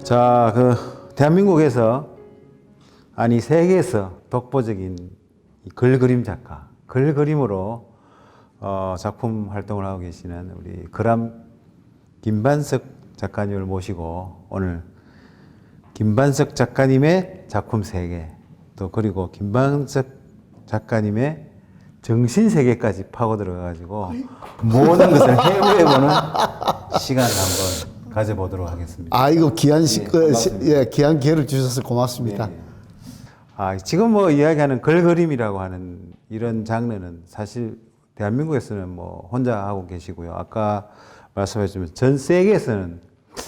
자, 대한민국에서 아니 세계에서 독보적인 이 글그림 작가, 글그림으로 작품 활동을 하고 계시는 우리 그람 김반석 작가님을 모시고 오늘 김반석 작가님의 작품 세계, 또 그리고 김반석 작가님의 정신 세계까지 파고 들어가가지고 모든 것을 해부해보는 시간을 한번 가져보도록 하겠습니다. 아, 이거 귀한 귀한 기회를 주셔서 고맙습니다. 지금 이야기하는 글그림이라고 하는 이런 장르는 사실 대한민국에서는 혼자 하고 계시고요. 아까 말씀하셨지만 전 세계에서는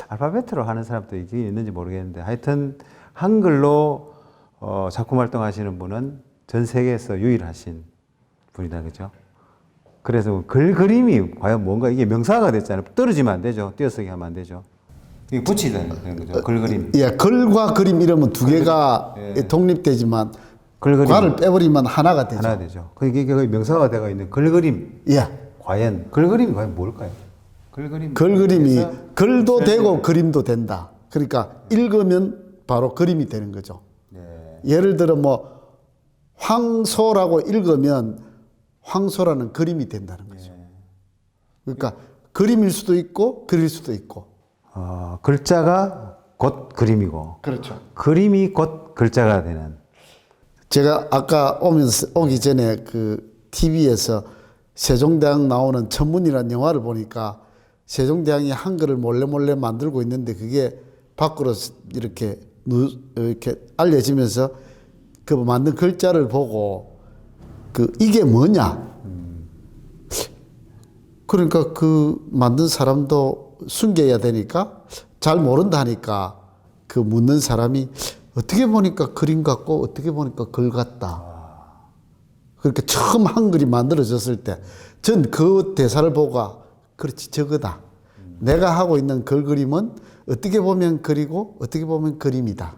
알파벳으로 하는 사람도 있는지 모르겠는데 하여튼 한글로 작품 활동하시는 분은 전 세계에서 유일하신 분이다, 그죠? 그래서 글그림이 과연 뭔가 이게 명사가 됐잖아요. 떨어지면 안 되죠. 띄어쓰기 하면 안 되죠. 이게 붙이는 거죠. 글그림. 예, 글과 그림 이러면 두 개가 독립되지만 글그림. 과를 빼버리면 하나가 되죠. 하나 되죠. 이게 거의 명사가 되어 있는 글그림. 예. 과연 글그림이 과연 뭘까요? 글그림이 글도 되고 그림도 된다. 그러니까 읽으면 바로 그림이 되는 거죠. 예를 들어 황소라고 읽으면 황소라는 그림이 된다는 거죠. 그러니까 그림일 수도 있고 그릴 수도 있고. 글자가 곧 그림이고. 그렇죠. 그림이 곧 글자가 되는. 제가 아까 오기 전에 TV에서 세종대왕 나오는 천문이라는 영화를 보니까 세종대왕이 한글을 몰래 만들고 있는데 그게 밖으로 이렇게 알려지면서 그 만든 글자를 보고 이게 뭐냐? 그러니까 만든 사람도 숨겨야 되니까 잘 모른다 하니까 묻는 사람이 어떻게 보니까 그림 같고 어떻게 보니까 글 같다. 그렇게 처음 한글이 만들어졌을 때 전 그 대사를 보고 그렇지 저거다. 내가 하고 있는 글그림은 어떻게 보면 글이고 어떻게 보면 그림이다.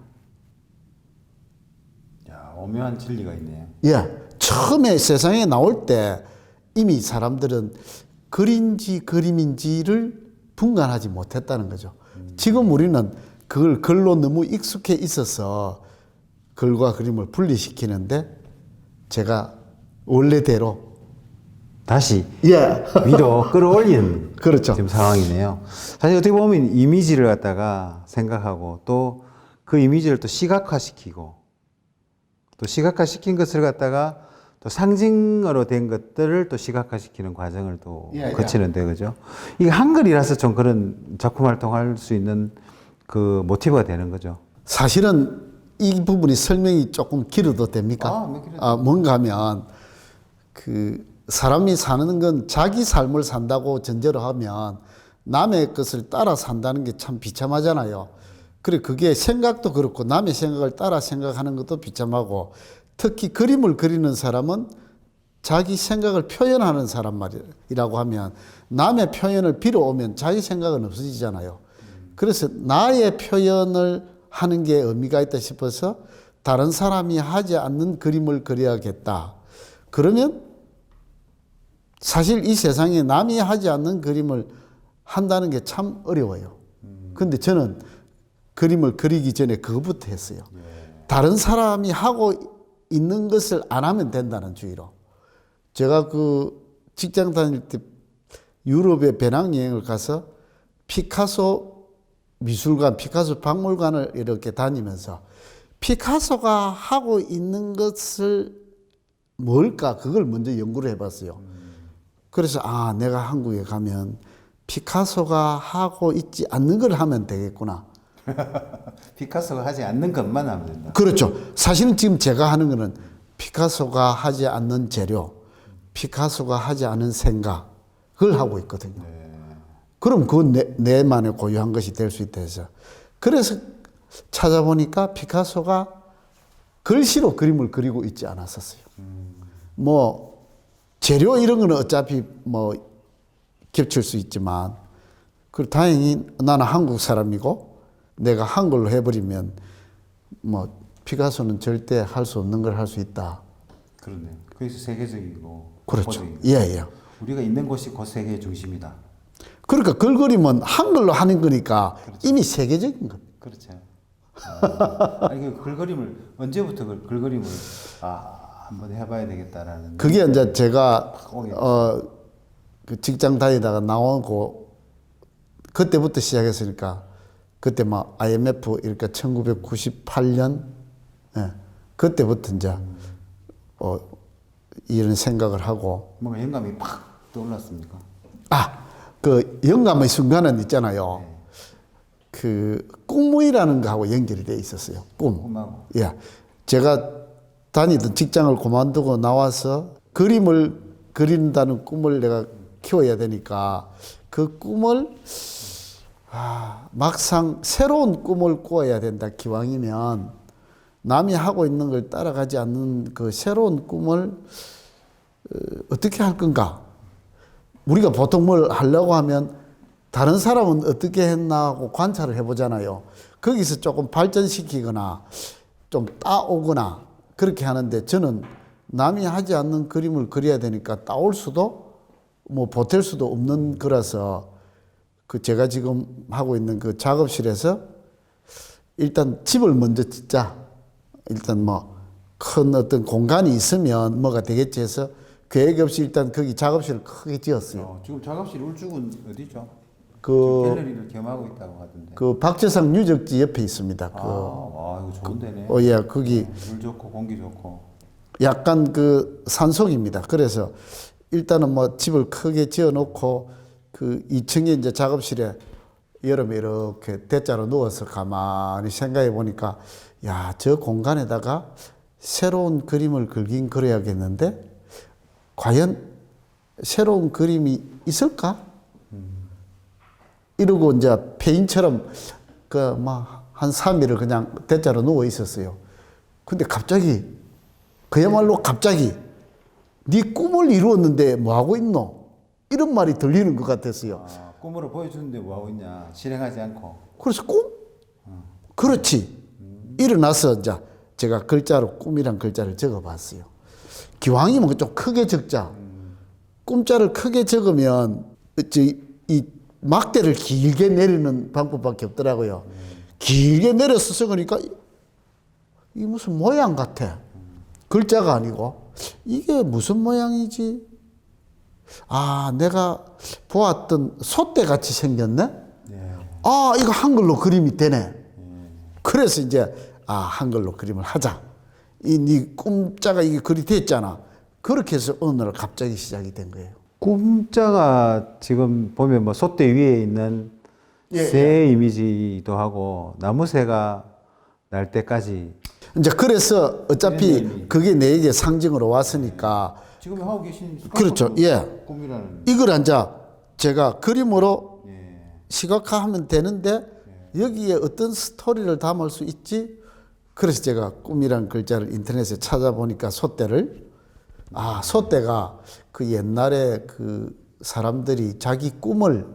야, 오묘한 진리가 있네요. 예. 처음에 세상에 나올 때 이미 사람들은 글인지 그림인지를 분간하지 못했다는 거죠. 지금 우리는 그걸 글로 너무 익숙해 있어서 글과 그림을 분리시키는데 제가 원래대로 다시 예. 위로 끌어올린 그렇죠. 지금 상황이네요. 사실 어떻게 보면 이미지를 갖다가 생각하고 또 그 이미지를 또 시각화시키고 또 시각화시킨 것을 갖다가 또 상징어로 된 것들을 또 시각화시키는 과정을 또 거치는데, 그죠? 이게 한글이라서 좀 그런 작품 활동할 수 있는 모티브가 되는 거죠. 사실은 이 부분이 설명이 조금 길어도 됩니까? 뭔가 하면 사람이 사는 건 자기 삶을 산다고 전제로 하면 남의 것을 따라 산다는 게 참 비참하잖아요. 그래, 그게 생각도 그렇고 남의 생각을 따라 생각하는 것도 비참하고 특히 그림을 그리는 사람은 자기 생각을 표현하는 사람 말이라고 하면 남의 표현을 빌어오면 자기 생각은 없어지잖아요. 그래서 나의 표현을 하는 게 의미가 있다 싶어서 다른 사람이 하지 않는 그림을 그려야겠다. 그러면 사실 이 세상에 남이 하지 않는 그림을 한다는 게 참 어려워요. 근데 저는 그림을 그리기 전에 그것부터 했어요. 다른 사람이 하고 있는 것을 안 하면 된다는 주의로. 제가 직장 다닐 때 유럽에 배낭여행을 가서 피카소 미술관, 피카소 박물관을 이렇게 다니면서 피카소가 하고 있는 것을 뭘까? 그걸 먼저 연구를 해봤어요. 그래서 내가 한국에 가면 피카소가 하고 있지 않는 걸 하면 되겠구나. 피카소가 하지 않는 것만 하면 된다. 그렇죠. 사실은 지금 제가 하는 거는 피카소가 하지 않는 재료, 피카소가 하지 않은 생각을 하고 있거든요. 그럼 그건 내만의 고유한 것이 될 수 있다 해서. 그래서 찾아보니까 피카소가 글씨로 그림을 그리고 있지 않았었어요. 재료 이런 거는 어차피 겹칠 수 있지만, 다행히 나는 한국 사람이고 내가 한글로 해버리면 피카소는 절대 할 수 없는 걸 할 수 있다. 그렇네. 그래서 세계적이고. 그렇죠. 예. 우리가 있는 곳이 곧 세계의 중심이다. 그러니까 글그림은 한글로 하는 거니까 그렇죠. 이미 세계적인 것. 그렇죠. 아니 그 글그림을 언제부터 그 글그림을 한번 해봐야 되겠다라는. 그게 이제 제가 오게 그 직장 다니다가 나오고 그때부터 시작했으니까 그때 막 IMF 이렇게 1998년 그때부터 이제 이런 생각을 하고 뭔가 영감이 팍 떠올랐습니까? 그 영감의 순간은 있잖아요. 그 꿈이라는 거하고 연결이 돼 있었어요. 꿈하고. 예. 제가 다니던 직장을 그만두고 나와서 그림을 그린다는 꿈을 내가 키워야 되니까 그 꿈을 막상 새로운 꿈을 꾸어야 된다. 기왕이면 남이 하고 있는 걸 따라가지 않는 그 새로운 꿈을 어떻게 할 건가? 우리가 보통 뭘 하려고 하면 다른 사람은 어떻게 했나 하고 관찰을 해보잖아요. 거기서 조금 발전시키거나 좀 따오거나 그렇게 하는데 저는 남이 하지 않는 그림을 그려야 되니까 따올 수도 뭐 보탤 수도 없는 거라서 그 제가 지금 하고 있는 그 작업실에서 일단 집을 먼저 짓자. 일단 뭐 큰 어떤 공간이 있으면 뭐가 되겠지 해서 계획 없이 일단 거기 작업실을 크게 지었어요. 지금 작업실 울주군 어디죠? 그 갤러리를 겸하고 있다고 하던데. 그 박재상 유적지 옆에 있습니다. 이거 좋은 데네. 예, 거기 물 좋고 공기 좋고. 약간 그 산속입니다. 그래서 일단은 뭐 집을 크게 지어 놓고 그 2층에 이제 작업실에 여름에 이렇게 대자로 누워서 가만히 생각해 보니까 야, 저 공간에다가 새로운 그림을 그리긴 그려야겠는데 과연 새로운 그림이 있을까? 이러고 이제 페인처럼 그 막 한 3일을 그냥 대자로 누워 있었어요. 근데 갑자기 그야말로 갑자기 네 꿈을 이루었는데 뭐 하고 있노? 이런 말이 들리는 것 같았어요. 꿈으로 보여주는데 뭐 하고 있냐? 실행하지 않고. 그래서 꿈? 그렇지. 일어나서 이제 제가 글자로 꿈이란 글자를 적어봤어요. 기왕이면 좀 크게 적자. 꿈자를 크게 적으면 이 막대를 길게 내리는 방법밖에 없더라고요. 길게 내려서 적으니까 이 무슨 모양 같아. 글자가 아니고 이게 무슨 모양이지? 내가 보았던 소떼 같이 생겼네? 이거 한글로 그림이 되네. 그래서 이제 한글로 그림을 하자. 네 꿈자가 이게 글이 됐잖아. 그렇게 해서 어느 날 갑자기 시작이 된 거예요. 꿈자가 지금 보면 뭐 솥대 위에 있는 새 이미지도 하고 나무새가 날 때까지. 이제 그래서 어차피 그게 내게 상징으로 왔으니까. 지금 하고 계신 그렇죠. 예. 꿈이라는. 이걸 이제 제가 그림으로 시각화하면 되는데 여기에 어떤 스토리를 담을 수 있지? 그래서 제가 꿈이란 글자를 인터넷에 찾아보니까 솥대를 솥대가 그 옛날에 그 사람들이 자기 꿈을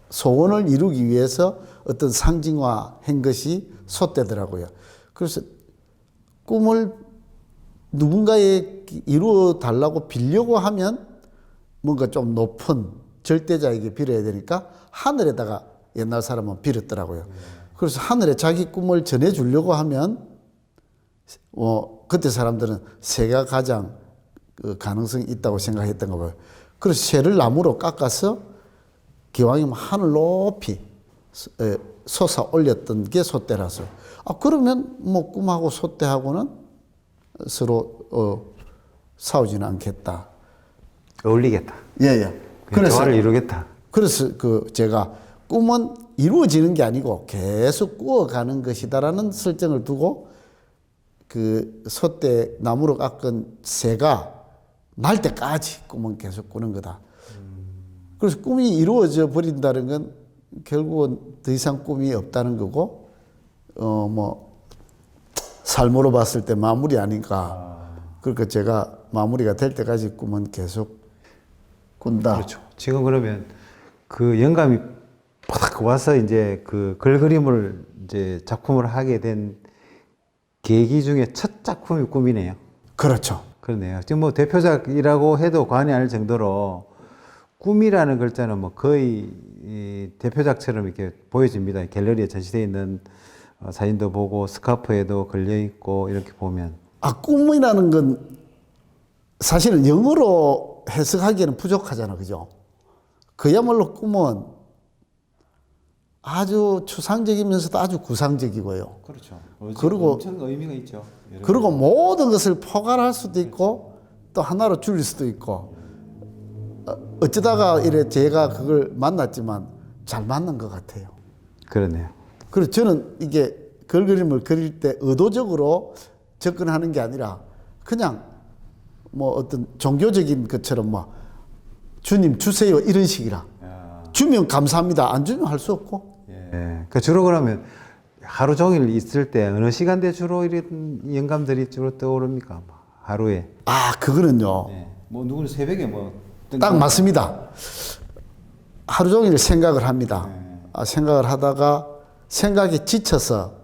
소원을 이루기 위해서 어떤 상징화한 것이 솥대더라고요. 그래서 꿈을 누군가에 이루어 달라고 빌려고 하면 뭔가 좀 높은 절대자에게 빌어야 되니까 하늘에다가 옛날 사람은 빌었더라고요. 그래서 하늘에 자기 꿈을 전해주려고 하면 그때 사람들은 새가 가장 그 가능성이 있다고 생각했던가 봐요. 그래서 새를 나무로 깎아서 기왕이면 하늘 높이 솟아 올렸던 게 솥대라서. 그러면 뭐 꿈하고 솥대하고는 서로 싸우지는 않겠다. 어울리겠다. 예. 그래서 조화를 이루겠다. 그래서 제가 꿈은 이루어지는 게 아니고 계속 꾸어가는 것이다라는 설정을 두고 그 솥대 나무로 깎은 새가 날 때까지 꿈은 계속 꾸는 거다. 그래서 꿈이 이루어져 버린다는 건 결국은 더 이상 꿈이 없다는 거고, 삶으로 봤을 때 마무리 아닌가. 그러니까 제가 마무리가 될 때까지 꿈은 계속 꾼다. 그렇죠. 지금 그러면 그 영감이 팍 와서 이제 그 글그림을 이제 작품을 하게 된 계기 중에 첫 작품이 꿈이네요. 그렇죠. 그러네요. 지금 뭐 대표작이라고 해도 과언이 아닐 정도로 꿈이라는 글자는 뭐 거의 이 대표작처럼 이렇게 보여집니다. 갤러리에 전시되어 있는 사진도 보고 스카프에도 걸려 있고 이렇게 보면 꿈이라는 건 사실은 영어로 해석하기에는 부족하잖아, 그죠? 그야말로 꿈은 아주 추상적이면서도 아주 구상적이고요. 그렇죠. 그리고 엄청 의미가 있죠. 그리고 모든 것을 포괄할 수도 있고 또 하나로 줄일 수도 있고 어쩌다가 이래 제가 그걸 만났지만 잘 만난 것 같아요. 그러네요. 그래서 저는 이게 글그림을 그릴 때 의도적으로 접근하는 게 아니라 그냥 뭐 어떤 종교적인 것처럼 뭐 주님 주세요 이런 식이라. 주면 감사합니다. 안 주면 할 수 없고. 예. 그 주로 그러면 하루 종일 있을 때 어느 시간대 주로 이런 영감들이 주로 떠오릅니까? 하루에. 그거는요. 예. 뭐 누구는 새벽에 뭐 딱 맞습니다. 하루 종일 생각을 합니다. 생각을 하다가 생각이 지쳐서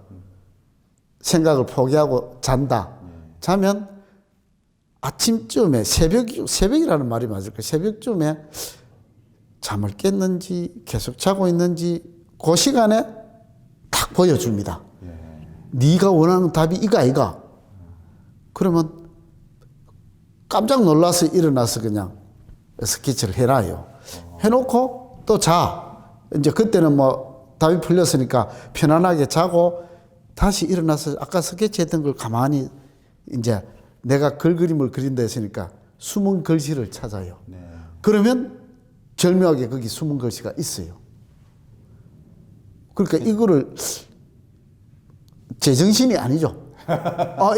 생각을 포기하고 잔다. 자면 아침쯤에 새벽이라는 말이 맞을 거예요. 새벽쯤에 잠을 깼는지 계속 자고 있는지 그 시간에 딱 보여줍니다. 네가 원하는 답이 이거 아이가? 그러면 깜짝 놀라서 일어나서 그냥 스케치를 해놔요. 해놓고 또 자. 이제 그때는 뭐 답이 풀렸으니까 편안하게 자고 다시 일어나서 아까 스케치했던 걸 가만히 이제 내가 글그림을 그린다 했으니까 숨은 글씨를 찾아요. 그러면 절묘하게 거기 숨은 글씨가 있어요. 그러니까 이거를 제정신이 아니죠.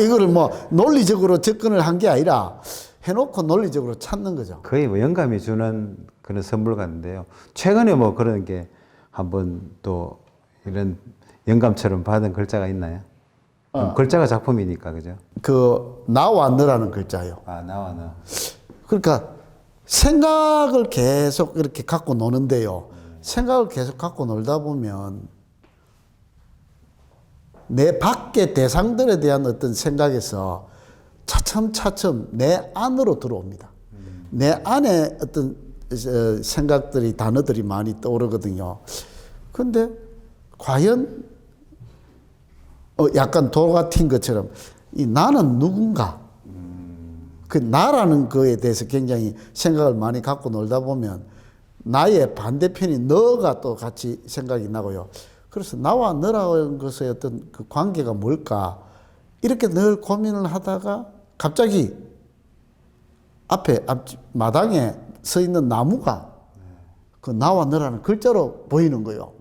이거를 뭐 논리적으로 접근을 한 게 아니라 해놓고 논리적으로 찾는 거죠. 거의 뭐 영감이 주는 그런 선물 같은데요. 최근에 뭐 그런 게 한번 또 이런 영감처럼 받은 글자가 있나요? 글자가 작품이니까 그죠? 그 나와 너라는 글자요. 나와 너. 그러니까 생각을 계속 이렇게 갖고 노는데요. 생각을 계속 갖고 놀다 보면 내 밖의 대상들에 대한 어떤 생각에서 차츰차츰 내 안으로 들어옵니다. 내 안에 어떤 생각들이 단어들이 많이 떠오르거든요. 근데 과연 약간 도 같은 것처럼 이 나는 누군가 그 나라는 거에 대해서 굉장히 생각을 많이 갖고 놀다 보면 나의 반대편인 너가 또 같이 생각이 나고요. 그래서 나와 너라는 것의 어떤 그 관계가 뭘까 이렇게 늘 고민을 하다가 갑자기 앞에 마당에 서 있는 나무가 그 나와 너라는 글자로 보이는 거예요.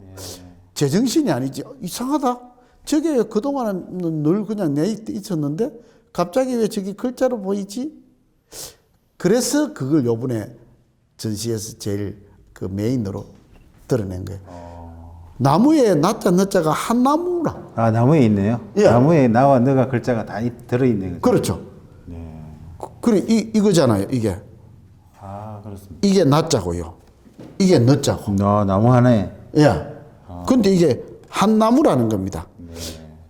제정신이 아니지. 이상하다. 저게 그동안은 늘 그냥 내 있었는데 갑자기 왜 저기 글자로 보이지? 그래서 그걸 요번에 전시에서 제일 그 메인으로 드러낸 거예요. 나무에 나자 너자가 한 나무라. 나무에 있네요. 예. 나무에 나와 너가 글자가 다 들어있네. 그렇죠. 그래 이거잖아요. 이게. 그렇습니다. 이게 나자고요. 이게 너자고. 나무 하나에. 예. 근데 이게 한 나무라는 겁니다.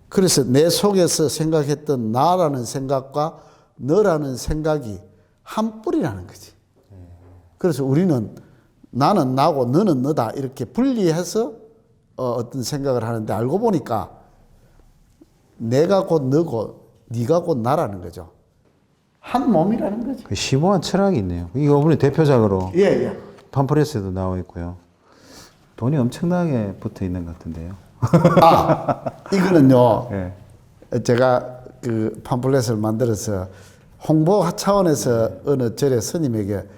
그래서 내 속에서 생각했던 나라는 생각과 너라는 생각이 한 뿌리라는 거지. 그래서 우리는 나는 나고 너는 너다 이렇게 분리해서 어떤 생각을 하는데 알고 보니까 내가 곧 너고 네가 곧 나라는 거죠. 한 몸이라는 거지. 그 심오한 철학이 있네요. 이거 이번에 대표작으로 예. 팜프렛에도 나와 있고요. 돈이 엄청나게 붙어 있는 것 같은데요. 이거는요. 예. 제가 그 팜플렛을 만들어서 홍보 차원에서 어느 절의 스님에게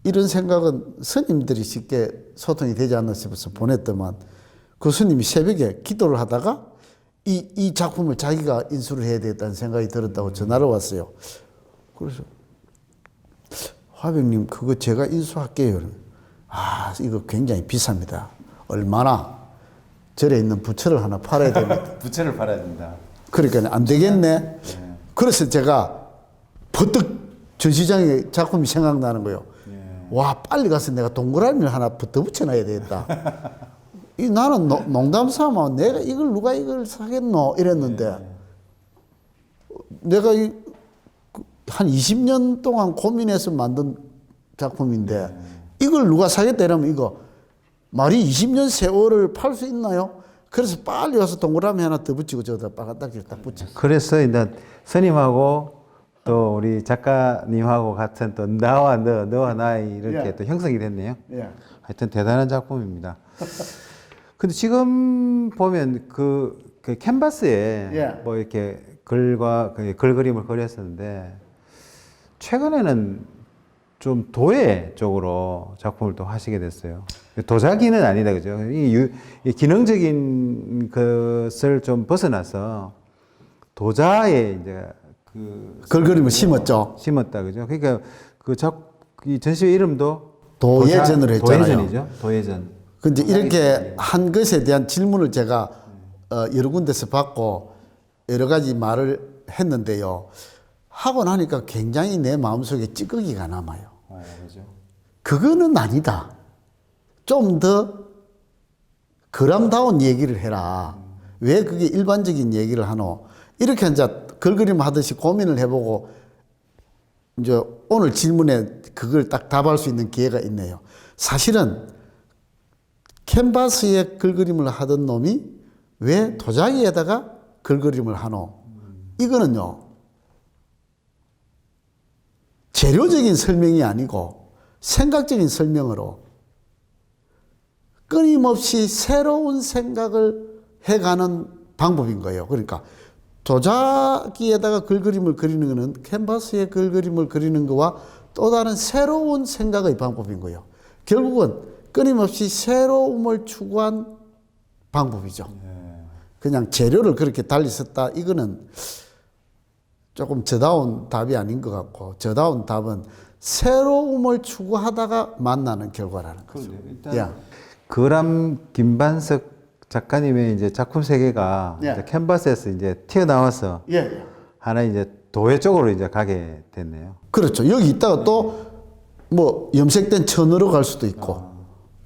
이런 생각은 스님들이 쉽게 소통이 되지 않나 싶어서 보냈더만 그 스님이 새벽에 기도를 하다가 이 작품을 자기가 인수를 해야 되겠다는 생각이 들었다고 전화를 왔어요. 그래서 화백님 그거 제가 인수할게요. 이거 굉장히 비쌉니다. 얼마나? 절에 있는 부처를 하나 팔아야 됩니다. 부채를 팔아야 된다. 그러니까 안 되겠네. 그래서 제가 버뜩 전시장에 작품이 생각나는 거예요. 와 빨리 가서 내가 동그라미를 하나 더 붙여놔야 되겠다. 나는 농담 삼아 내가 누가 이걸 사겠노 이랬는데 내가 한 20년 동안 고민해서 만든 작품인데 이걸 누가 사겠다 이러면 이거 말이 20년 세월을 팔 수 있나요? 그래서 빨리 와서 동그라미 하나 더 붙이고 저기다 빨간 딱지를 딱 붙여. 그래서 일단 스님하고 또 우리 작가님하고 같은 또 나와 너와 나 이렇게 예. 또 형성이 됐네요. 예. 하여튼 대단한 작품입니다. 근데 지금 보면 그 캔버스에 예. 뭐 이렇게 글과 글 그림을 그렸었는데 최근에는 좀 도예 쪽으로 작품을 또 하시게 됐어요. 도자기는 아니다, 그죠? 이 기능적인 것을 좀 벗어나서 도자에 이제 글 그림을 심었죠. 심었다, 그죠? 그러니까 이 전시회 이름도 도예전으로 했잖아요. 도예전이죠. 도예전. 근데 이렇게 한 것에 대한 질문을 제가 여러 군데서 받고 여러 가지 말을 했는데요. 하고 나니까 굉장히 내 마음속에 찌꺼기가 남아요. 그죠. 그거는 아니다. 좀 더 그람다운 얘기를 해라. 왜 그게 일반적인 얘기를 하노? 이렇게 이제 글그림 하듯이 고민을 해보고 이제 오늘 질문에 그걸 딱 답할 수 있는 기회가 있네요. 사실은 캔버스에 글그림을 하던 놈이 왜 도자기에다가 글그림을 하노? 이거는요. 재료적인 설명이 아니고 생각적인 설명으로 끊임없이 새로운 생각을 해가는 방법인 거예요. 그러니까 도자기에다가 글그림을 그리는 것은 캔버스에 글그림을 그리는 것과 또 다른 새로운 생각의 방법인 거예요. 결국은 끊임없이 새로움을 추구한 방법이죠. 그냥 재료를 그렇게 달리 썼다. 이거는 조금 저다운 답이 아닌 것 같고, 저다운 답은 새로움을 추구하다가 만나는 결과라는 거죠. 일단 야. 그람 김반석 작가님의 이제 작품 세계가 예. 이제 캔버스에서 이제 튀어나와서 예. 하나 이제 도예 쪽으로 이제 가게 됐네요. 그렇죠. 여기 있다가 또 뭐 염색된 천으로 갈 수도 있고,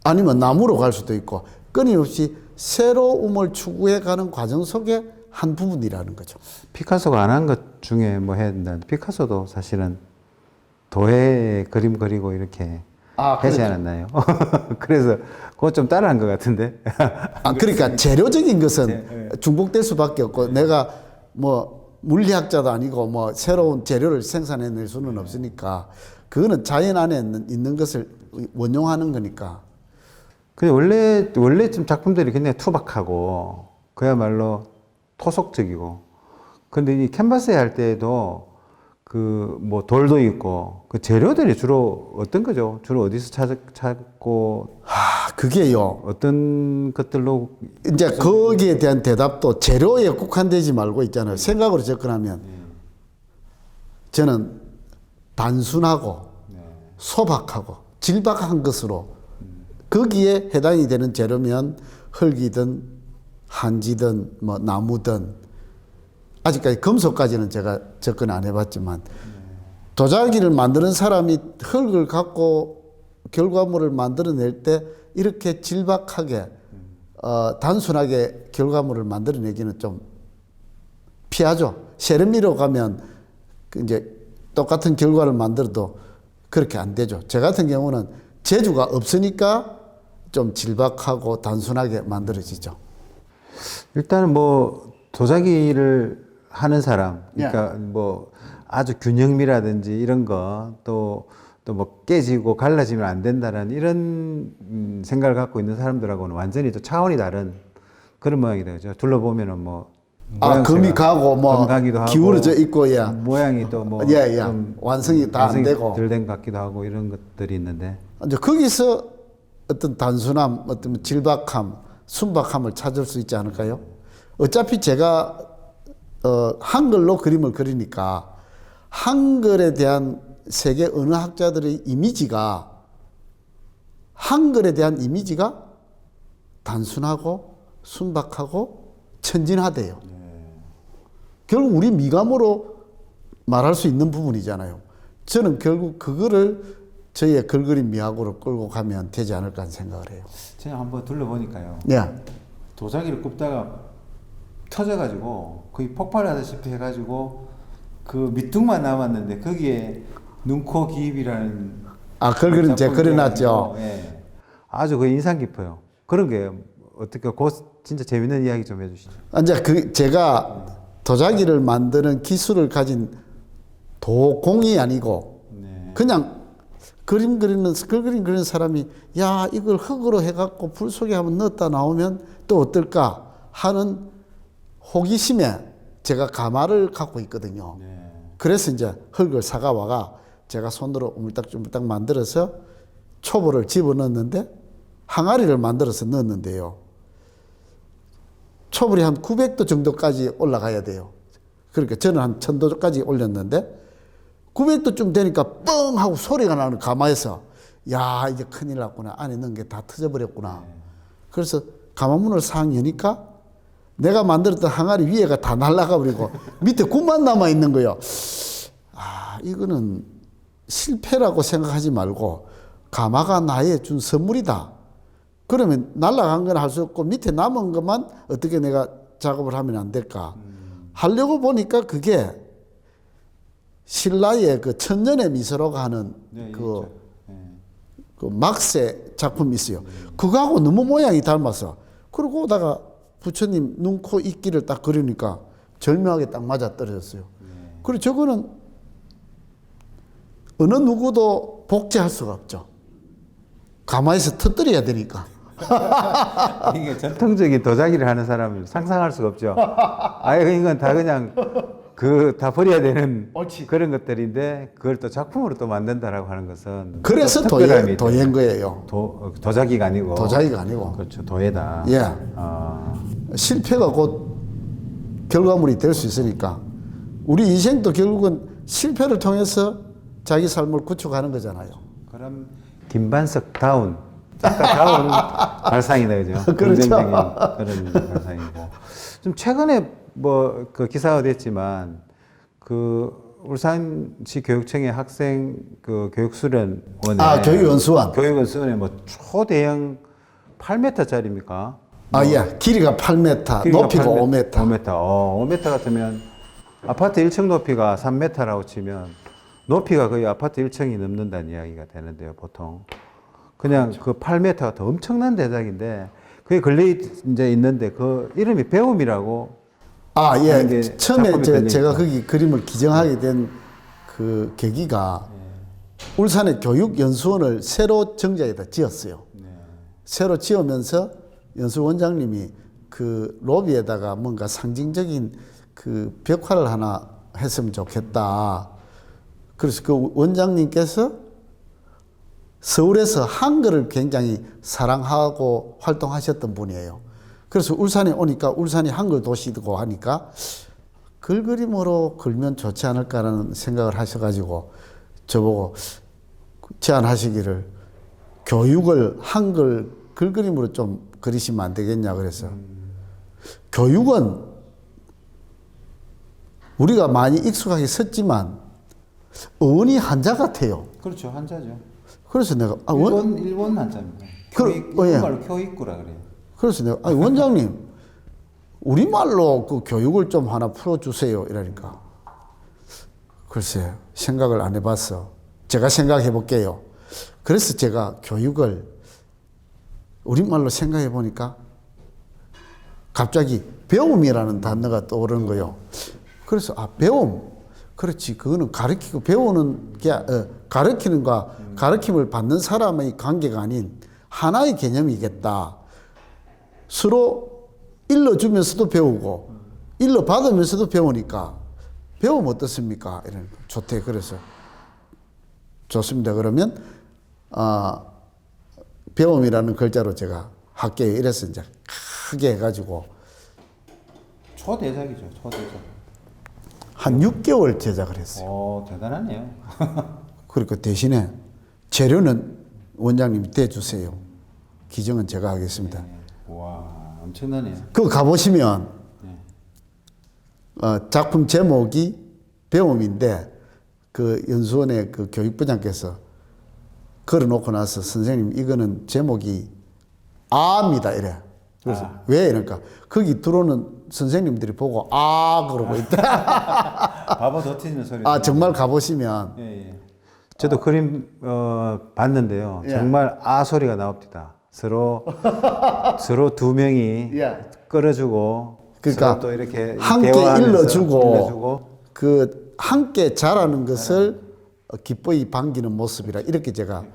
아니면 나무로 갈 수도 있고, 끊임없이 새로움을 추구해 가는 과정 속에 한 부분이라는 거죠. 피카소가 안 한 것 중에 뭐 해야 된다. 피카소도 사실은 도예 그림 그리고 이렇게 하지 않았나요? 그래서 그거 좀 따라한 것 같은데. 그러니까 재료적인 것은 중복될 수밖에 없고, 내가 뭐 물리학자도 아니고 뭐 새로운 재료를 생산해낼 수는 없으니까, 그거는 자연 안에 있는 것을 원용하는 거니까. 근데 원래 좀 작품들이 굉장히 투박하고 그야말로 토속적이고. 근데 이 캔버스에 할 때도 그 뭐 돌도 있고 그 재료들이 주로 어떤 거죠? 주로 어디서 찾고 그게요. 어떤 것들로 이제 거기에 대한 대답도 재료에 국한되지 말고 있잖아요. 생각으로 접근하면 저는 단순하고 소박하고 질박한 것으로 거기에 해당이 되는 재료면 흙이든 한지든 뭐 나무든, 아직까지 금속까지는 제가 접근 안 해봤지만 도자기를 만드는 사람이 흙을 갖고 결과물을 만들어낼 때 이렇게 질박하게 단순하게 결과물을 만들어내기는 좀 피하죠. 세르미로 가면 이제 똑같은 결과를 만들어도 그렇게 안 되죠. 저 같은 경우는 재주가 없으니까 좀 질박하고 단순하게 만들어지죠. 일단은 뭐 도자기를 하는 사람, 그러니까 뭐 아주 균형미라든지 이런 거 또 뭐 깨지고 갈라지면 안 된다는 이런 생각을 갖고 있는 사람들하고는 완전히 또 차원이 다른 그런 모양이 되죠. 둘러보면은 뭐 금이 가고 뭐 금가기도 하고 기울어져 있고 모양이 또 뭐 완성이 다 안 되고 덜 된 것 같기도 하고 이런 것들이 있는데 이제 거기서 어떤 단순함, 어떤 질박함, 순박함을 찾을 수 있지 않을까요? 어차피 제가 한글로 그림을 그리니까 한글에 대한 세계 언어학자들의 이미지가, 한글에 대한 이미지가 단순하고 순박하고 천진하대요. 결국 우리 미감으로 말할 수 있는 부분이잖아요. 저는 결국 그거를 저희의 글그림 미학으로 끌고 가면 되지 않을까 하는 생각을 해요. 제가 한번 둘러보니까요. 네. 도자기를 굽다가 터져가지고 거의 폭발하다시피 해가지고 그 밑둥만 남았는데 거기에 눈, 코, 귀입이라는 글그림 제가 그려놨죠. 예. 아주 그 인상 깊어요. 그런 게 어떻게 그 진짜 재밌는 이야기 좀 해주시죠. 이제 제가 도자기를 만드는 기술을 가진 도공이 아니고 네. 그냥 그림 그리는 글그림 그리는 사람이 야 이걸 흙으로 해갖고 불 속에 한번 넣었다 나오면 또 어떨까 하는 호기심에 제가 가마를 갖고 있거든요. 네. 그래서 이제 흙을 사가 와가 제가 손으로 우물딱주물딱 만들어서 초보를 집어넣었는데 항아리를 만들어서 넣었는데요. 초벌이 한 900도 정도까지 올라가야 돼요. 그러니까 저는 한 1000도까지 올렸는데 900도쯤 되니까 뻥 하고 소리가 나는 가마에서 야 이제 큰일 났구나. 안에 넣은 게 다 터져버렸구나. 그래서 가마문을 싹 여니까 내가 만들었던 항아리 위에가 다 날아가 버리고 밑에 굽만 남아 있는 거예요. 아 이거는 실패라고 생각하지 말고 가마가 나의 준 선물이다. 그러면 날아간 건 할 수 없고 밑에 남은 것만 어떻게 내가 작업을 하면 안 될까 하려고 보니까 그게 신라의 그 천년의 미소라고 하는 네, 그, 네. 그 막새 작품이 있어요. 그거하고 너무 모양이 닮아서 그러고 오다가 부처님 눈, 코, 입기를 딱 그리니까 절묘하게 딱 맞아 떨어졌어요. 그리고 저거는 어느 누구도 복제할 수가 없죠. 가마에서 터뜨려야 되니까. 이게 전통적인 도자기를 하는 사람은 상상할 수가 없죠. 아예 이건 다 그냥 다 버려야 되는 옳지. 그런 것들인데 그걸 또 작품으로 또 만든다라고 하는 것은 그래서 또 특별함이 도예인 거예요. 도자기가 아니고 도자기가 아니고. 그렇죠. 도예다. 예. 아, 실패가 곧 결과물이 될 수 있으니까 우리 인생도 결국은 실패를 통해서 자기 삶을 구축하는 거잖아요. 그럼 김반석 다운 작가 다운 발상이다 그죠? 그렇죠. 긍정적인 그런 발상이고 좀 최근에 뭐 그 기사가 됐지만 그 울산시 교육청의 학생 그 교육수련원에 교육연수원에 뭐 초대형 8m짜리입니까? 예. 길이가 8m, 높이가 5m. 5m. 5m 같으면 아파트 1층 높이가 3m라고 치면 높이가 거의 아파트 1층이 넘는다는 이야기가 되는데요, 보통. 그냥 그 8m가 더 엄청난 대작인데 그게 걸려 이제 있는데 그 이름이 배움이라고. 예. 처음에 제가 거기 그림을 기증하게 된 그 계기가 울산의 교육연수원을 새로 정자에다 지었어요. 새로 지으면서 연수 원장님이 그 로비에다가 뭔가 상징적인 그 벽화를 하나 했으면 좋겠다. 그래서 그 원장님께서 서울에서 한글을 굉장히 사랑하고 활동하셨던 분이에요. 그래서 울산에 오니까 울산이 한글 도시고 하니까 글그림으로 걸면 좋지 않을까라는 생각을 하셔가지고 저보고 제안하시기를 교육을 한글 글그림으로 좀 그리시면 안 되겠냐 그래서 교육은 우리가 많이 익숙하게 썼지만 어원이 한자 같아요. 그렇죠, 한자죠. 그래서 내가 일본 한자입니다. 일본말로 교육구라 그래요. 그래서 내가 원장님 우리말로 그 교육을 좀 하나 풀어주세요 이러니까 글쎄 생각을 안 해봤어. 제가 생각해 볼게요. 그래서 제가 교육을 우리말로 생각해 보니까 갑자기 배움이라는 단어가 떠오르는 거예요. 그래서 배움 그렇지 그거는 가르치고 배우는 게 가르치는과 가르침을 받는 사람의 관계가 아닌 하나의 개념이겠다. 서로 일러주면서도 배우고 일러받으면서도 배우니까 배우면 어떻습니까? 이런 좋대. 그래서 좋습니다. 그러면 배움이라는 글자로 제가 학계에 이래서 이제 크게 해가지고 초대작이죠. 초대작. 한 6개월 제작을 했어요. 오, 대단하네요. 그리고 대신에 재료는 원장님이 대주세요. 기증은 제가 하겠습니다. 네. 와, 엄청나네요. 그거 가보시면 네. 작품 제목이 배움인데 그 연수원의 그 교육부장께서 걸어놓고 나서 선생님 이거는 제목이 아입니다 이래. 그래서 왜 이러니까 거기 들어오는 선생님들이 보고 그러고 있다. 바보 덧치는 소리. 정말 가보시면 예. 저도 그림 봤는데요. 정말 소리가 나옵니다. 서로 두 명이 예. 끌어주고 그러니까 서로 또 이렇게 함께 대화하면서 일러주고 그 함께 자라는 것을 기꺼이 반기는 모습이라 이렇게 제가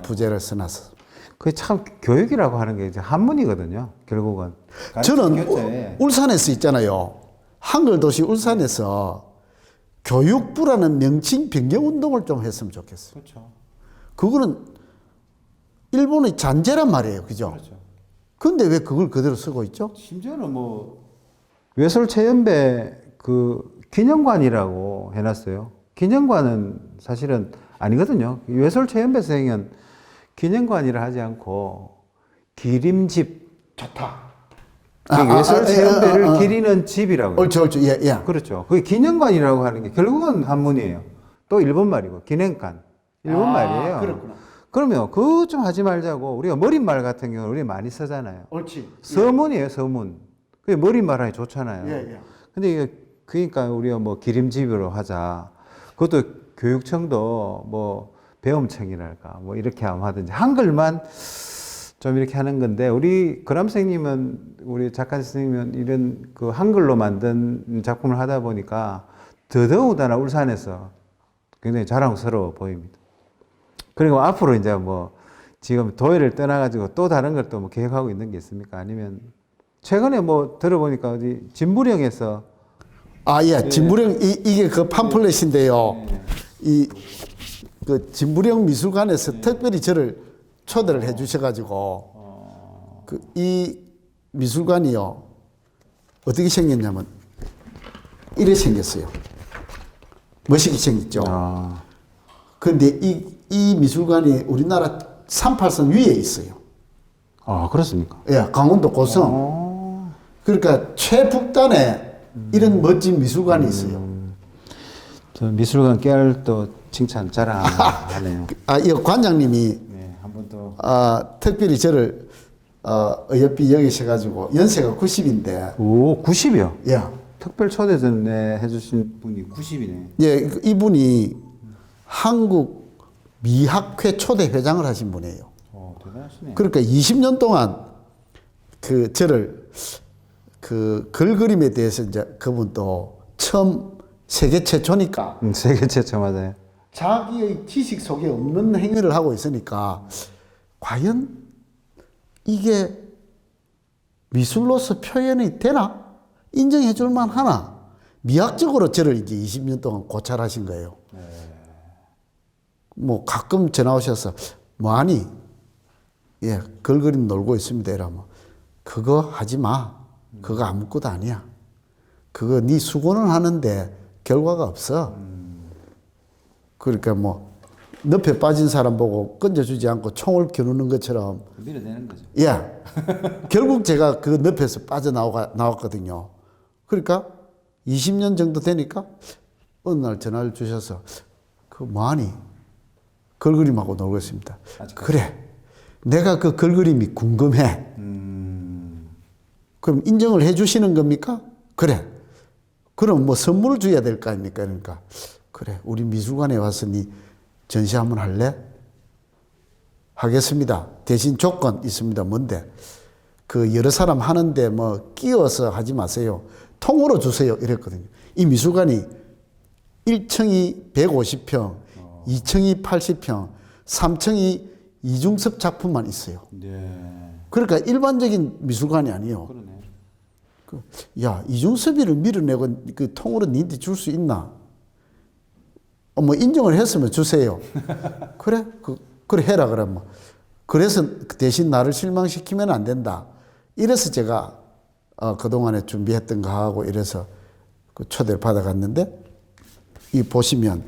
부제를 써놨어. 그게 참 교육이라고 하는 게 이제 한문이거든요. 결국은. 저는 교체. 울산에서 있잖아요. 한글 도시 울산에서 교육부라는 명칭 변경 운동을 좀 했으면 좋겠어요. 그렇죠. 그거는 일본의 잔재란 말이에요. 그죠? 그렇죠. 근데 왜 그걸 그대로 쓰고 있죠? 심지어는 외솔체연배 그 기념관이라고 해놨어요. 기념관은 사실은 아니거든요. 외솔체연배생은 기념관이라 하지 않고 기림집. 좋다. 외솔체연배를 기리는 집이라고요. 옳죠. 예, 예. 그렇죠. 그게 기념관이라고 하는 게 결국은 한문이에요. 또 일본 말이고 기념관. 일본 말이에요. 그렇구나. 그러면 그거 좀 하지 말자고. 우리가 머릿말 같은 경우는 우리 많이 쓰잖아요. 옳지. 서문이에요, 서문. 그게 머릿말 하기 좋잖아요. 예, 예. 근데 이게 그러니까 우리가 뭐 기림집으로 하자. 그것도 교육청도 뭐 배움청이랄까 뭐 이렇게 하든지 한글만 좀 이렇게 하는 건데 우리 그람 선생님은 우리 작가 선생님은 이런 그 한글로 만든 작품을 하다 보니까 더더욱다나 울산에서 굉장히 자랑스러워 보입니다. 그리고 앞으로 이제 뭐 지금 도예를 떠나가지고 또 다른 걸 또 뭐 계획하고 있는 게 있습니까? 아니면 최근에 뭐 들어보니까 어디 진부령에서 예. 진부령 이게 그 팜플렛인데요. 이 그 진부령 미술관에서 특별히 저를 초대를 해 주셔 가지고 그 이 미술관이요. 어떻게 생겼냐면 이렇게 생겼어요. 멋있게 생겼죠. 그런데 이 미술관이 우리나라 38선 위에 있어요. 그렇습니까? 예, 강원도 고성. 그러니까 최북단에 이런 멋진 미술관이 있어요. 저 미술관 깨알도 칭찬 자랑하네요. 이 관장님이 네, 한번 또. 특별히 저를 어여삐 여기셔가지고 연세가 90인데, 오, 90이요? 예, 특별 초대전에 해주신 분이 90이네. 예, 이분이 한국 미학회 초대 회장을 하신 분이에요. 대단하시네. 그러니까 20년 동안 그 저를 그 글그림에 대해서 이제 그분도 처음 세계 최초니까 세계 최초 맞아요. 자기의 지식 속에 없는 행위를 하고 있으니까 과연 이게 미술로서 표현이 되나? 인정해 줄 만하나? 미학적으로 저를 이제 20년 동안 고찰하신 거예요. 뭐 가끔 전화 오셔서 뭐하니? 예, 글그림 놀고 있습니다. 이러면 그거 하지 마. 그거 아무것도 아니야. 그거 네 수고는 하는데 결과가 없어. 그러니까 뭐 늪에 빠진 사람 보고 건져주지 않고 총을 겨누는 것처럼 밀어내는 거죠. 예. 결국 제가 그 늪에서 나왔거든요. 그러니까 20년 정도 되니까 어느 날 전화를 주셔서 그 뭐하니? 글그림하고 놀고 있습니다. 그래. 내가 그 글그림이 궁금해. 그럼 인정을 해 주시는 겁니까? 그래. 그럼 뭐 선물을 줘야 될 거 아닙니까? 그러니까 그래. 우리 미술관에 와서 니 전시 한번 할래? 하겠습니다. 대신 조건 있습니다. 뭔데? 그 여러 사람 하는데 뭐 끼워서 하지 마세요. 통으로 주세요. 이랬거든요. 이 미술관이 1층이 150평, 2층이 80평, 3층이 이중섭 작품만 있어요. 네. 그러니까 일반적인 미술관이 아니에요. 그러네. 야, 이중섭이를 밀어내고 그 통으로 니한테 줄 수 있나? 뭐 인정을 했으면 주세요. 그래? 그래 해라 그러면. 그래서 대신 나를 실망시키면 안 된다. 이래서 제가 그동안에 준비했던 거 하고 이래서 그 초대를 받아갔는데 이 보시면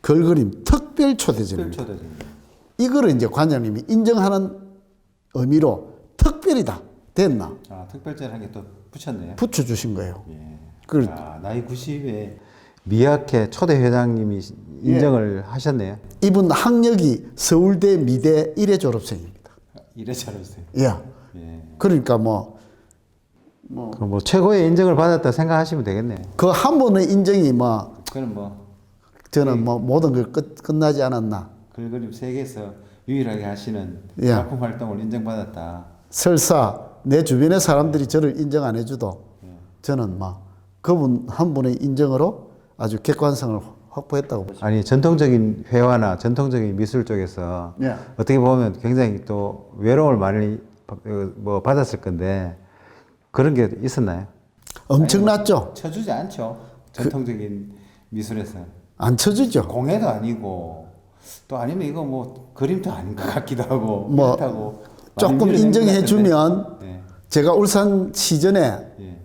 글그림 특별 초대전입니다. 이거를 이제 관장님이 인정하는 의미로 특별이다. 됐나? 특별전 한 개 또 붙였네요. 붙여주신 거예요. 예. 그걸 나이 90에 미학회 초대 회장님이 인정을 하셨네요. 이분 학력이 서울대 미대 1회 졸업생입니다. 이래 잘하세요. 예. 예. 그러니까 뭐 최고의 인정을 받았다 생각하시면 되겠네요. 그 한 번의 인정이 뭐 그럼 뭐 저는 뭐 모든 걸 끝나지 않았나. 글그림 세계에서 유일하게 하시는 예. 작품 활동을 인정받았다. 설사 내 주변의 사람들이 저를 인정 안 해줘도 저는 막 그분 한 분의 인정으로 아주 객관성을 확보했다고 보죠. 아니 전통적인 회화나 전통적인 미술 쪽에서 예. 어떻게 보면 굉장히 또 외로움을 많이 뭐 받았을 건데 그런 게 있었나요? 엄청났죠. 쳐주지 않죠. 전통적인 미술에서 안 쳐주죠. 공예도 아니고 또 아니면 이거 뭐 그림도 아닌 것 같기도 하고 뭐 그렇다고 조금 많이 밀어낸 것 인정해 같은데. 주면 예. 제가 울산 시전에 예.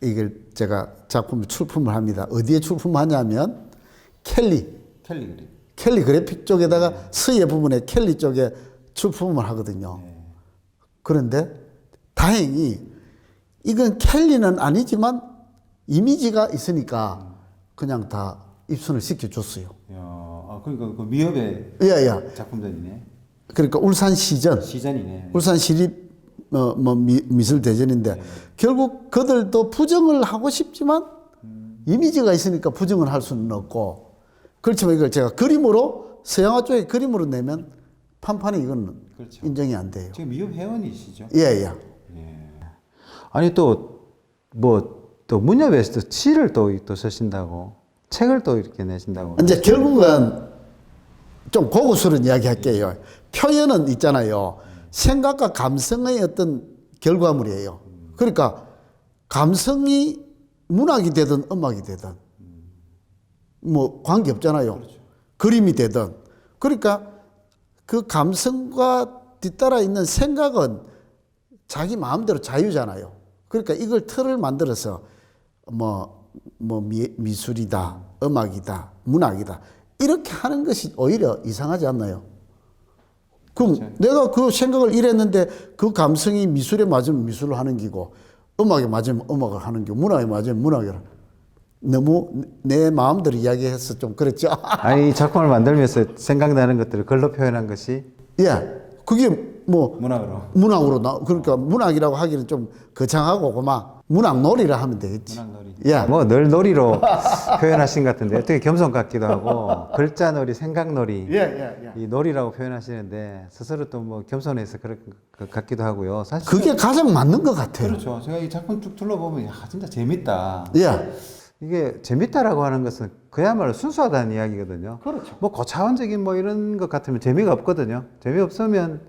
이걸 제가 작품을 출품을 합니다. 어디에 출품하냐면 캘리 그림. 켈리 그래픽 쪽에다가 서예 부분에 켈리 쪽에 출품을 하거든요. 그런데 다행히 이건 켈리는 아니지만 이미지가 있으니까 그냥 다 입순을 시켜줬어요. 야, 그러니까 그 미협의 예. 작품전이네. 그러니까 울산 시전, 시전이네. 울산 시립 미술 대전인데 결국 그들도 부정을 하고 싶지만 이미지가 있으니까 부정을 할 수는 없고 그렇지만 이걸 제가 그림으로 서양화 쪽에 그림으로 내면 판판에 이건 그렇죠. 인정이 안 돼요. 지금 미협 회원이시죠? 예. 아니 또 문협에서 시를 또 쓰신다고 책을 또 이렇게 내신다고. 이제 결국은 좀 고급스러운 이야기 할게요. 표현은 있잖아요. 생각과 감성의 어떤 결과물이에요. 그러니까 감성이 문학이 되든 음악이 되든 뭐 관계 없잖아요. 그림이 되든. 그러니까 그 감성과 뒤따라 있는 생각은 자기 마음대로 자유잖아요. 그러니까 이걸 틀을 만들어서 미술이다, 음악이다, 문학이다. 이렇게 하는 것이 오히려 이상하지 않나요? 그럼 그렇죠. 내가 그 생각을 이랬는데 그 감성이 미술에 맞으면 미술을 하는 기고 음악에 맞으면 음악을 하는 기고 문학에 맞으면 문학을 너무 내 마음대로 이야기해서 좀 그랬죠. 아니 작품을 만들면서 생각나는 것들을 글로 표현한 것이 예. 그게 뭐 문학으로. 그러니까 문학이라고 하기는 좀 거창하고 그만 문학놀이라 하면 되겠지. 문학놀이. 예. 뭐 늘 놀이로 표현하신 것 같은데 어떻게 겸손 같기도 하고 글자놀이, 생각놀이 이 놀이라고 표현하시는데 스스로 또 뭐 겸손해서 그럴 것 같기도 하고요. 사실 그게 가장 맞는 것 같아요. 그렇죠. 제가 이 작품 쭉 둘러보면 야 진짜 재밌다. 예. 이게 재밌다라고 하는 것은 그야말로 순수하다는 이야기거든요. 그렇죠. 뭐 고차원적인 뭐 이런 것 같으면 재미가 없거든요. 재미없으면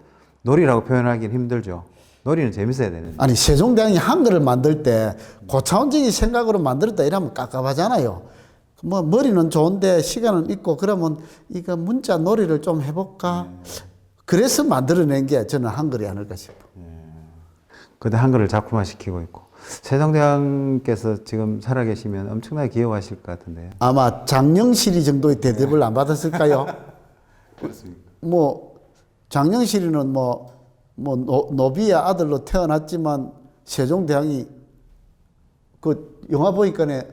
놀이라고 표현하기는 힘들죠. 놀이는 재밌어야 되는데. 아니 세종대왕이 한글을 만들 때 고차원적인 생각으로 만들었다 이러면 깝깝하잖아요. 뭐 머리는 좋은데 시간은 있고 그러면 이거 문자 놀이를 좀 해볼까? 그래서 만들어낸 게 저는 한글이 아닐까 싶어. 근데 한글을 작품화시키고 있고 세종대왕께서 지금 살아계시면 엄청나게 기여하실 것 같은데요. 아마 장영실이 정도의 대접을 안 받았을까요? 그렇습니까? 뭐 장영실이는 노비의 아들로 태어났지만 세종대왕이 그 영화 보니까네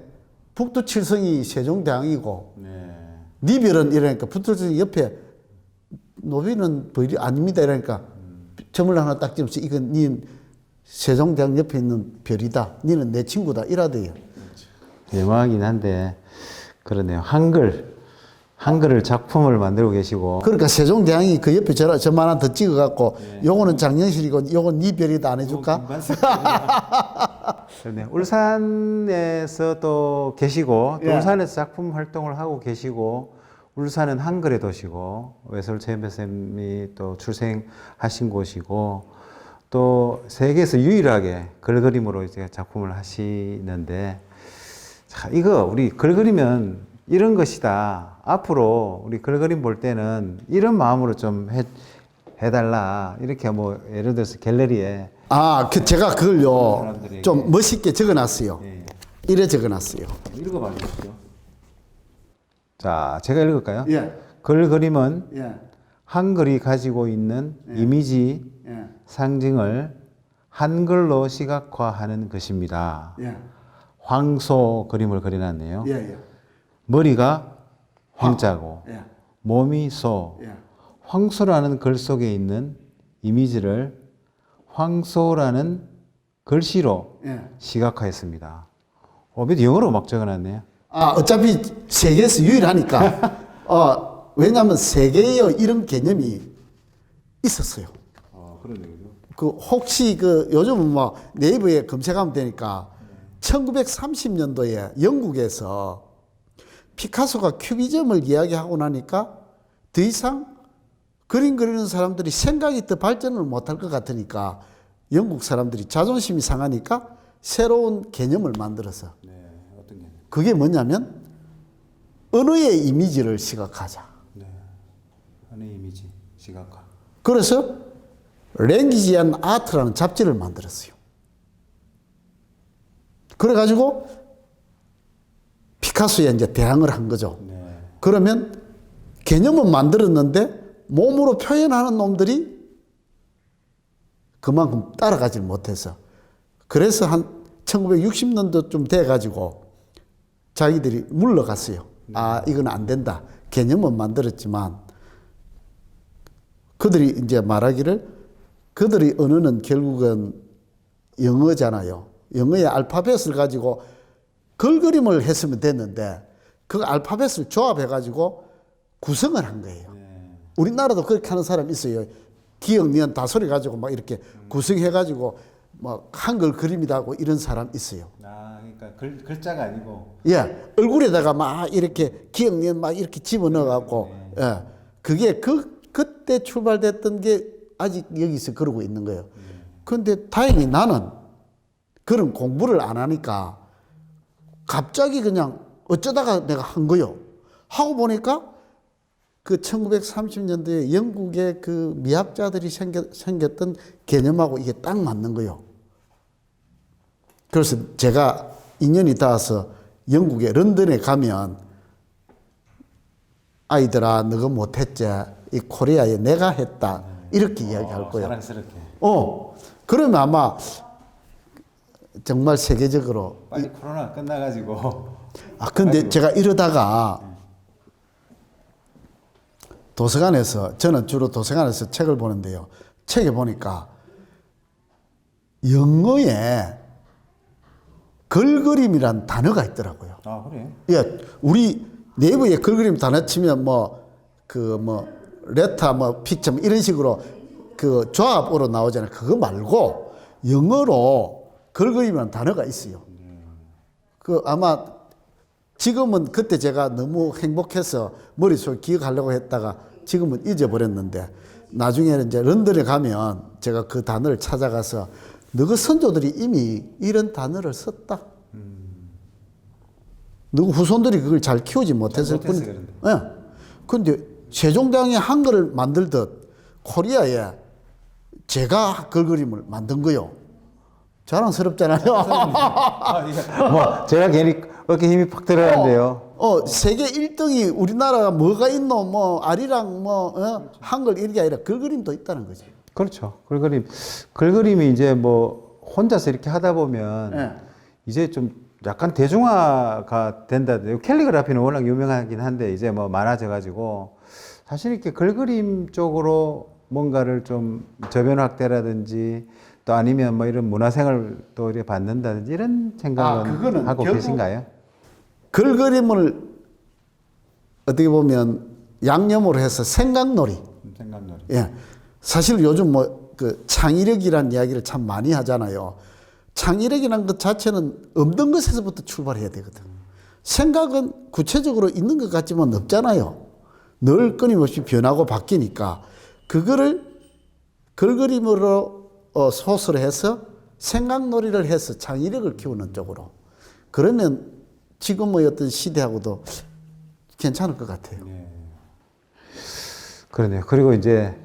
북두칠성이 세종대왕이고 니별은 이러니까 북두칠성 옆에 노비는 벌이 아닙니다 이러니까 점을 하나 딱 찍으면서 이건 니 세종대왕 옆에 있는 별이다. 니는 내 친구다. 이라대요. 예망이긴 한데 그러네요. 한글을 작품을 만들고 계시고 그러니까 세종대왕이 그 옆에 저만 하나 더 찍어갖고 요거는 장영실이고 요건 니 별이다 안 해줄까? 그러네요. 울산에서 또 계시고 또 울산에서 작품 활동을 하고 계시고 울산은 한글의 도시고 외솔체험배쌤이 또 출생하신 곳이고 또 세계에서 유일하게 글그림으로 이제 작품을 하시는데 자, 이거 우리 글그리면 이런 것이다. 앞으로 우리 글그림 볼 때는 이런 마음으로 좀 해달라. 이렇게 뭐 예를 들어서 갤러리에 제가 그걸요 사람들에게. 좀 멋있게 적어놨어요. 예. 이래 적어놨어요. 읽어봐 주십시오. 자, 제가 읽을까요? 예. 글그림은 예. 한글이 가지고 있는 이미지, 상징을 한글로 시각화하는 것입니다. 황소 그림을 그려놨네요. 머리가 황자고 몸이 소. 황소라는 글 속에 있는 이미지를 황소라는 글씨로 시각화했습니다. 밑에 영어로 막 적어놨네요. 어차피 세계에서 유일하니까 왜냐하면 세계에 이런 개념이 있었어요. 그러네요. 그 혹시 그 요즘은 뭐 네이버에 검색하면 되니까 1930년도에 영국에서 피카소가 큐비즘을 이야기하고 나니까 더 이상 그림 그리는 사람들이 생각이 더 발전을 못할 것 같으니까 영국 사람들이 자존심이 상하니까 새로운 개념을 만들어서 네, 어떤 게? 그게 뭐냐면 언어의 이미지를 시각화하자. 네, 하나의 이미지, 시각화. 그래서 랭귀지 앤 아트라는 잡지를 만들었어요. 그래가지고 피카소에 이제 대항을 한 거죠. 네. 그러면 개념은 만들었는데 몸으로 표현하는 놈들이 그만큼 따라가질 못해서 그래서 한 1960년도쯤 돼가지고 자기들이 물러갔어요. 아, 이건 안 된다. 개념은 만들었지만 그들이 이제 말하기를 그들의 언어는 결국은 영어잖아요. 영어의 알파벳을 가지고 글그림을 했으면 됐는데 그 알파벳을 조합해가지고 구성을 한 거예요. 우리나라도 그렇게 하는 사람 있어요. 기역, 니은, 다소리 가지고 막 이렇게 구성해가지고 뭐 한글 그림이다 하고 이런 사람 있어요. 아, 그러니까 글자가 아니고. 예, 얼굴에다가 막 이렇게 기역, 니은 막 이렇게 집어넣어갖고, 예, 그게 그때 출발됐던 게 아직 여기서 그러고 있는 거예요. 그런데 다행히 나는 그런 공부를 안 하니까 갑자기 그냥 어쩌다가 내가 한 거요. 하고 보니까 그 1930년대에 영국의 그 미학자들이 생겼던 개념하고 이게 딱 맞는 거요. 그래서 제가 인연이 닿아서 영국의 런던에 가면 아이들아, 너가 못했지. 이 코리아에 내가 했다. 이렇게 이야기할 거예요. 사랑스럽게. 그러면 아마 정말 세계적으로. 빨리 코로나 끝나가지고. 근데 제가 이러다가 도서관에서, 저는 주로 도서관에서 책을 보는데요. 책에 보니까 영어에 글그림이란 단어가 있더라고요. 아, 그래요? 예, 우리 네이버에 글그림 단어 치면 레타, 픽처 이런 식으로 그 조합으로 나오잖아요. 그거 말고 영어로 글그림이라는 단어가 있어요. 그 아마 지금은 그때 제가 너무 행복해서 머릿속에 기억하려고 했다가 지금은 잊어버렸는데 나중에 이제 런던에 가면 제가 그 단어를 찾아가서 너그 선조들이 이미 이런 단어를 썼다. 누구 후손들이 그걸 잘 키우지 못했을 뿐. 예. 근데 세종대왕이 한글을 만들듯 코리아에 제가 글그림을 만든 거요. 자랑스럽잖아요. 뭐 제가 괜히 어깨 힘이 팍 들어가는데요. 세계 1등이 우리나라가 뭐가 있노? 아리랑 한글 이런 게 아니라 글그림도 있다는 거지. 그렇죠. 글그림이 이제 뭐 혼자서 이렇게 하다 보면 네. 이제 좀 약간 대중화가 된다. 캘리그라피는 워낙 유명하긴 한데 이제 뭐 많아져가지고 사실 이렇게 글그림 쪽으로 뭔가를 좀 저변 확대라든지 또 아니면 뭐 이런 문화생활 또 이렇게 받는다든지 이런 생각은 그거는 하고 계신가요? 글그림을 어떻게 보면 양념으로 해서 생각놀이. 생각놀이. 예. 사실 요즘 그 창의력이라는 이야기를 참 많이 하잖아요. 창의력이라는 것 자체는 없는 것에서부터 출발해야 되거든. 생각은 구체적으로 있는 것 같지만 없잖아요. 늘 끊임없이 변하고 바뀌니까 그거를 글그림으로 소스를 해서 생각놀이를 해서 창의력을 키우는 쪽으로. 그러면 지금의 어떤 시대하고도 괜찮을 것 같아요. 네. 그러네요. 그리고 이제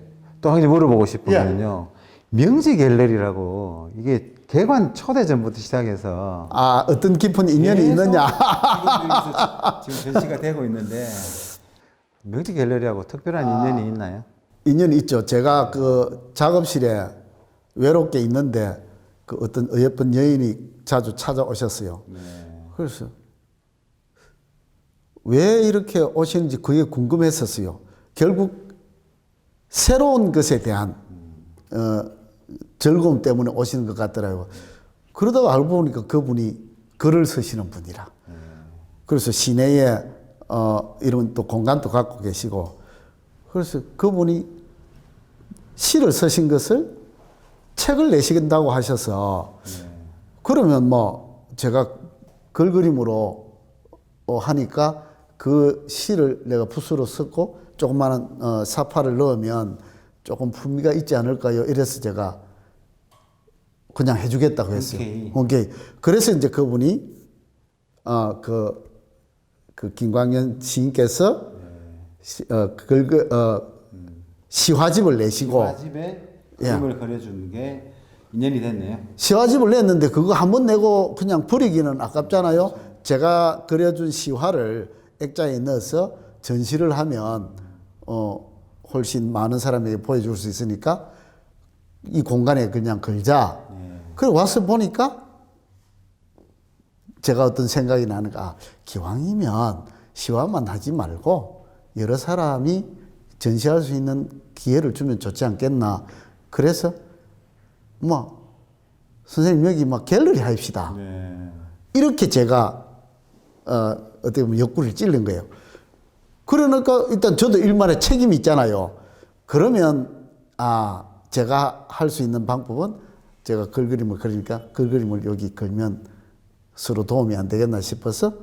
또 한 가지 물어보고 싶은 거는요. 명지 갤러리라고 이게 개관 초대전부터 시작해서 어떤 깊은 인연이 있느냐. 지금 전시가 되고 있는데 명지 갤러리하고 특별한 인연이 있나요? 인연이 있죠. 제가 그 작업실에 외롭게 있는데 그 어떤 어여쁜 여인이 자주 찾아오셨어요. 네. 그래서 왜 이렇게 오시는지 그게 궁금했었어요. 결국 새로운 것에 대한 즐거움 때문에 오시는 것 같더라고요. 그러다가 알고 보니까 그분이 글을 쓰시는 분이라. 그래서 시내에 이런 또 공간도 갖고 계시고, 그래서 그분이 시를 쓰신 것을 책을 내신다고 하셔서, 그러면 뭐 제가 글그림으로 하니까 그 시를 내가 붓으로 썼고 조그마한 사파를 넣으면 조금 품위가 있지 않을까요? 이래서 제가 그냥 해주겠다고 했어요. 오케이. 그래서 이제 그분이 그 김광현 시인께서 시화집을 내시고, 시화집에 그림을 그려주는 게 인연이 됐네요. 시화집을 냈는데 그거 한 번 내고 그냥 버리기는 아깝잖아요. 제가 그려준 시화를 액자에 넣어서 전시를 하면 훨씬 많은 사람에게 보여줄 수 있으니까 이 공간에 그냥 걸자. 그래 와서 보니까 제가 어떤 생각이 나는가, 기왕이면 시화만 하지 말고 여러 사람이 전시할 수 있는 기회를 주면 좋지 않겠나. 그래서 뭐 선생님 여기 막 갤러리 합시다. 이렇게 제가 어떻게 보면 옆구리를 찔른 거예요. 그러니까 일단 저도 일말의 책임이 있잖아요. 그러면 제가 할 수 있는 방법은 제가 글그림을 그리니까 글그림을 여기 걸면 서로 도움이 안 되겠나 싶어서,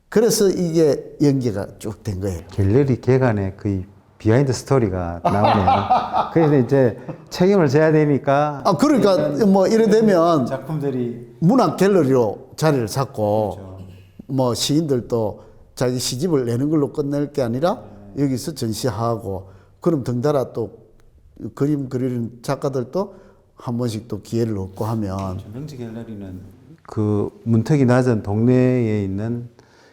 그래서 이게 연계가 쭉 된 거예요. 갤러리 개관의 거의 비하인드 스토리가 나오네요. 그래서 이제 책임을 져야 되니까. 그러니까 뭐 이래 되면 작품들이 문학 갤러리로 자리를 잡고, 그렇죠. 뭐 시인들도 자기 시집을 내는 걸로 끝낼 게 아니라 여기서 전시하고, 그럼 덩달아 또 그림 그리는 작가들도 한 번씩 또 기회를 얻고 하면. 명지 갤러리는 그 문턱이 낮은 동네에 있는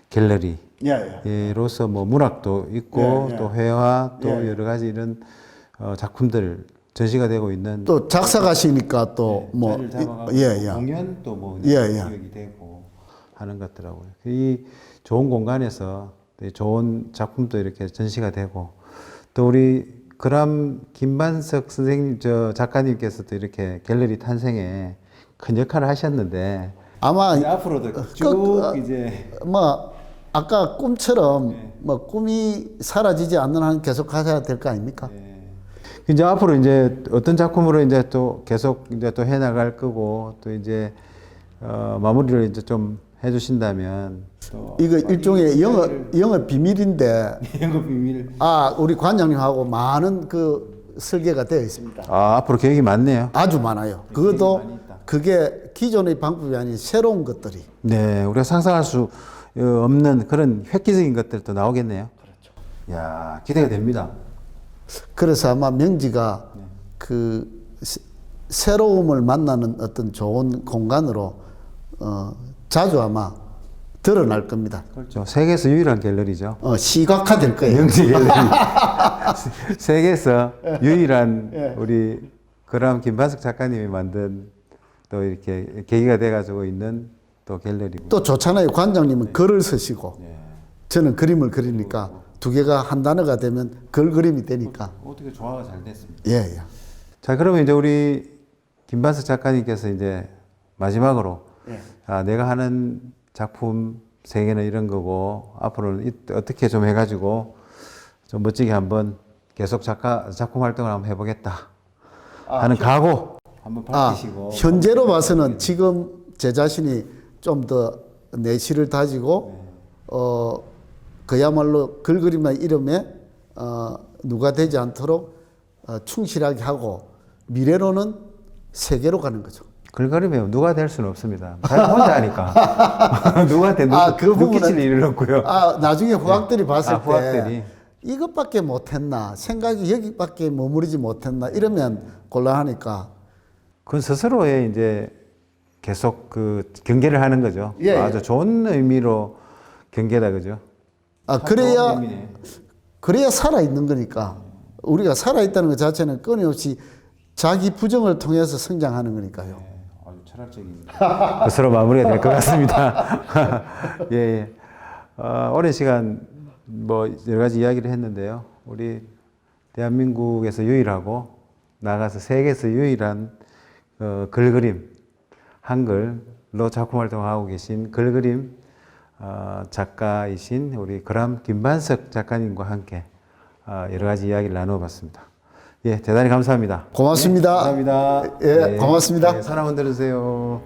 갤러리로서 뭐 문학도 있고 또 회화 또 여러 가지 이런 작품들 전시가 되고 있는, 또 작사가시니까 또 뭐 자리를 잡아가고 공연 또 뭐 기획이 되고 하는 것 같더라고요. 이 좋은 공간에서 좋은 작품도 이렇게 전시가 되고, 또 우리 그람 김반석 선생님 작가님께서도 이렇게 갤러리 탄생에 큰 역할을 하셨는데, 아마 앞으로도 쭉 이제 뭐 아까 꿈처럼 뭐 꿈이 사라지지 않는 한 계속 하셔야 될 거 아닙니까? 이제 앞으로 이제 어떤 작품으로 이제 또 계속 이제 또 해나갈 거고, 또 이제 마무리를 이제 좀 해주신다면, 또 이거 일종의 영업 비밀인데, 영업 비밀. 우리 관장님하고 많은 그 설계가 되어 있습니다. 앞으로 계획이 많네요. 아주 많아요. 그것도 그게 기존의 방법이 아닌 새로운 것들이. 네, 우리가 상상할 수 없는 그런 획기적인 것들도 나오겠네요. 그렇죠. 야, 기대가 됩니다. 그래서 아마 명지가 그 새로움을 만나는 어떤 좋은 공간으로 자주 아마 드러날 겁니다. 그렇죠. 세계에서 유일한 갤러리죠. 시각화될 거예요. 명지 갤러리. 세계에서 유일한 우리 그람 김반석 작가님이 만든 또 이렇게 계기가 돼가지고 있는 또 갤러리고. 또 좋잖아요. 관장님은 글을 쓰시고 저는 그림을 그리니까 두 개가 한 단어가 되면 글 그림이 되니까. 어떻게 조화가 잘 됐습니다. 예. 자, 그러면 이제 우리 김반석 작가님께서 이제 마지막으로 내가 하는 작품 세계는 이런 거고, 앞으로는 어떻게 좀 해가지고 좀 멋지게 한번 계속 작품 활동을 한번 해보겠다 하는 각오 한번 밝히시고. 현재로 봐서는 지금 제 자신이 좀 더 내실을 다지고 그야말로 글그림의 이름에 누가 되지 않도록 충실하게 하고, 미래로는 세계로 가는 거죠. 글그림에 누가 될 수는 없습니다. 자기 혼자 하니까. 누구한테 누끼칠 일은 없고요. 나중에 후학들이 봤을 때 후학들이 이것밖에 못했나, 생각이 여기밖에 머무르지 못했나 이러면 곤란하니까. 그건 스스로의 이제 계속 그 경계를 하는 거죠. 아주 좋은 의미로 경계다, 그죠? 그래야 살아 있는 거니까. 우리가 살아 있다는 것 자체는 끊임없이 자기 부정을 통해서 성장하는 거니까요. 아주 철학적입니다. 것으로 마무리가 될 것 같습니다. 예. 오랜 시간 뭐 여러 가지 이야기를 했는데요. 우리 대한민국에서 유일하고 나가서 세계에서 유일한 글그림, 한글로 작품 활동하고 계신 글그림 작가이신 우리 그람 김반석 작가님과 함께 여러 가지 이야기를 나눠봤습니다. 예, 대단히 감사합니다. 고맙습니다. 감사합니다. 예, 고맙습니다. 사랑 흔들으세요.